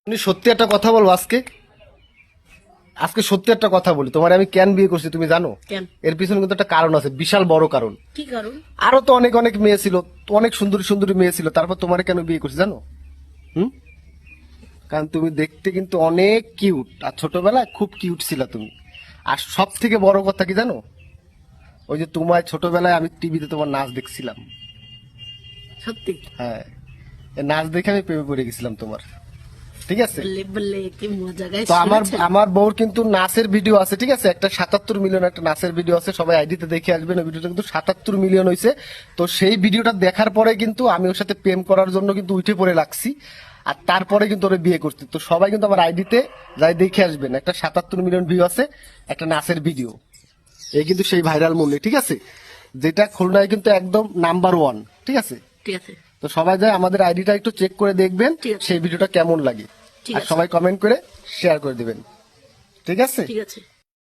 তুমি সত্যি একটা কথা বলবো আজকে আজকে সত্যি একটা কথা বলি, তোমার আমি কেন বিয়ে করছি তুমি জানো? কেন? এর পিছনে কিন্তু একটা কারণ আছে, বিশাল বড় কারণ। কি কারণ? আরো তো অনেক অনেক মেয়ে ছিল, তো অনেক সুন্দরী সুন্দরী মেয়ে ছিল, তারপর তোমার কেন বিয়ে করছি জানো? হুম? কারণ তুমি দেখতে কিন্তু অনেক কিউট, আর ছোটবেলায় খুব কিউট ছিলা তুমি। আর সব থেকে বড় কথা কি জানো? ওই যে তোমার ছোটবেলায় আমি টিভিতে তোমার নাচ দেখছিলাম। সত্যি? হ্যাঁ, এই নাচ দেখে আমি প্রেমে পড়ে গেছিলাম তোমার। ঠিক আছে, বললে বললে কি মজা গাইস। তো আমার বউর কিন্তু নাচের ভিডিও আছে, ঠিক আছে, একটা 77 মিলিয়ন একটা নাচের ভিডিও আছে, সবাই আইডিতে দেখে আসবেন। ওই ভিডিওটা কিন্তু 77 মিলিয়ন হয়েছে। তো সেই ভিডিওটা দেখার পরে কিন্তু আমি ওর সাথে প্রেম করার জন্য কিন্তু উঠে পড়ে লাগছি, আর তারপরে কিন্তু ওরা বিয়ে করছি। তো সবাই কিন্তু আমার আইডিতে যাই দেখে আসবেন, একটা 77 মিলিয়ন ভিউ আছে, একটা নাচের ভিডিও। এই কিন্তু সেই ভাইরাল মূল্য, ঠিক আছে, যেটা খুলনায় কিন্তু একদম নাম্বার 1, ঠিক আছে। ঠিক আছে, তো সবাই যায় আমাদের আইডিটা একটু চেক করে দেখবেন, ঠিক আছে। সেই ভিডিওটা কেমন লাগে, ঠিক আর আছে। সবাই কমেন্ট করে শেয়ার করে দিবেন, ঠিক আছে। ঠিক আছে।